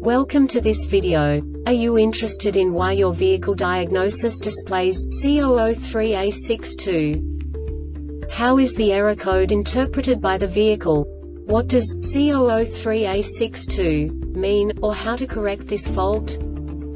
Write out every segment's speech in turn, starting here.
Welcome to this video. Are you interested in why your vehicle diagnosis displays C003A-62? How is the error code interpreted by the vehicle? What does C003A-62 mean, or how to correct this fault?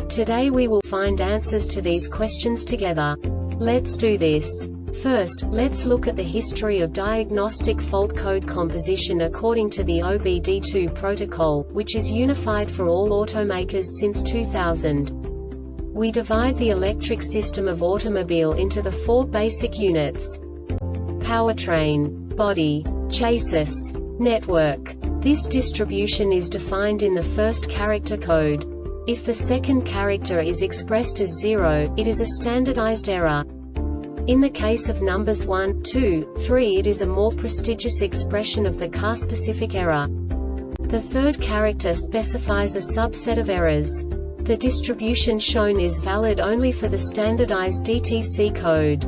Today we will find answers to these questions together. Let's do this. First, let's look at the history of diagnostic fault code composition according to the OBD2 protocol, which is unified for all automakers since 2000. We divide the electric system of automobile into the four basic units: powertrain, body, chassis, network. This distribution is defined in the first character code. If the second character is expressed as 0, it is a standardized error. In the case of numbers 1, 2, 3, it is a more prestigious expression of the car-specific error. The third character specifies a subset of errors. The distribution shown is valid only for the standardized DTC code.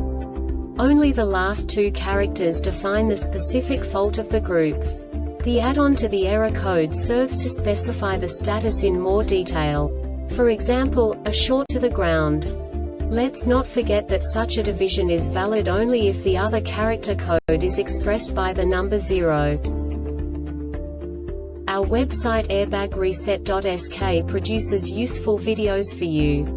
Only the last two characters define the specific fault of the group. The add-on to the error code serves to specify the status in more detail. For example, a short to the ground. Let's not forget that such a division is valid only if the other character code is expressed by the number 0. Our website airbagreset.sk produces useful videos for you.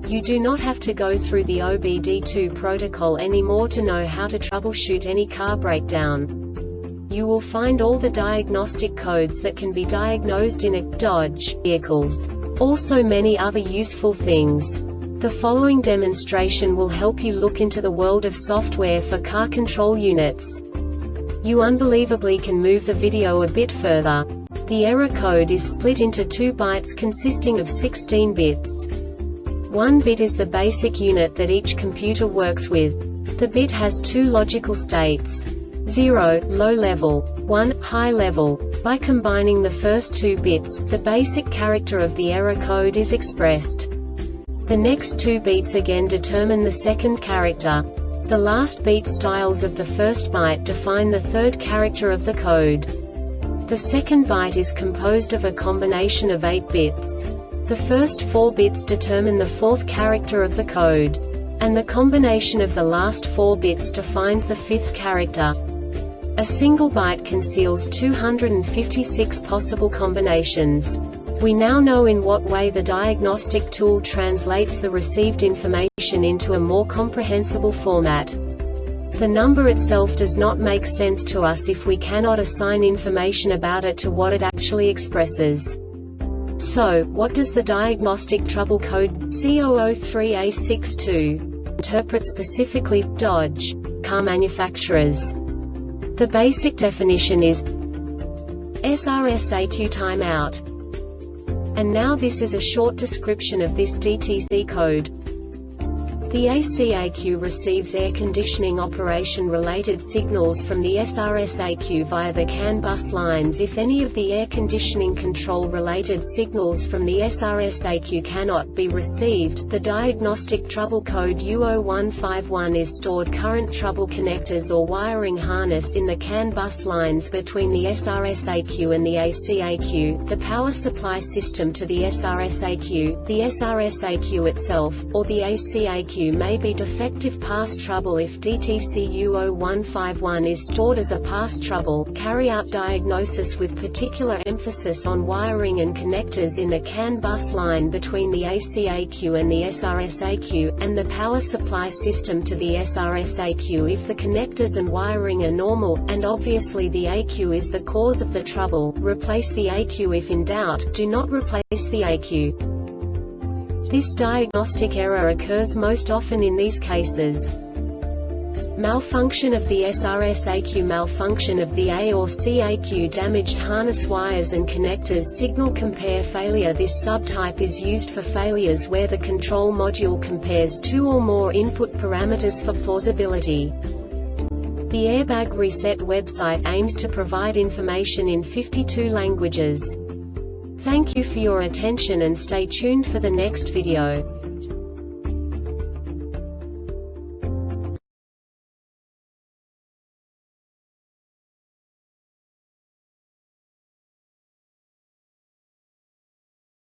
You do not have to go through the OBD2 protocol anymore to know how to troubleshoot any car breakdown. You will find all the diagnostic codes that can be diagnosed in a Dodge vehicles. Also many other useful things. The following demonstration will help you look into the world of software for car control units. You unbelievably can move the video a bit further. The error code is split into 2 bytes consisting of 16 bits. 1 bit is the basic unit that each computer works with. The bit has 2 logical states: 0, low level, 1, high level. By combining the first 2 bits, the basic character of the error code is expressed. The next 2 beats again determine the second character. The last beat styles of the first byte define the third character of the code. The second byte is composed of a combination of 8 bits. The first 4 bits determine the fourth character of the code. And the combination of the last 4 bits defines the fifth character. A single byte conceals 256 possible combinations. We now know in what way the diagnostic tool translates the received information into a more comprehensible format. The number itself does not make sense to us if we cannot assign information about it to what it actually expresses. So, what does the Diagnostic Trouble Code C003A-62 interpret specifically for Dodge car manufacturers? The basic definition is SRS-ECU Time-out. And now this is a short description of this DTC code. The S.R.S.ECU receives air conditioning operation-related signals from the SRS-ECU via the CAN bus lines. If any of the air conditioning control-related signals from the SRS-ECU cannot be received, the Diagnostic Trouble Code U0151 is stored. Current trouble connectors or wiring harness in the CAN bus lines between the SRS-ECU and the S.R.S.ECU, the power supply system to the SRS-ECU, the SRS-ECU itself, or the S.R.S.ECU may be defective. Past trouble. If DTC U0151 is stored as a past trouble, carry out diagnosis with particular emphasis on wiring and connectors in the CAN bus line between the S.R.S.ECU and the SRS-ECU, and the power supply system to the SRS-ECU. If the connectors and wiring are normal, and obviously the ECU is the cause of the trouble, replace the ECU. If in doubt, do not replace the ECU. This diagnostic error occurs most often in these cases: malfunction of the SRS-ECU, malfunction of the A or C-ECU, damaged harness wires and connectors, signal compare failure. This subtype is used for failures where the control module compares 2 or more input parameters for plausibility. The Airbag Reset website aims to provide information in 52 languages. Thank you for your attention and stay tuned for the next video.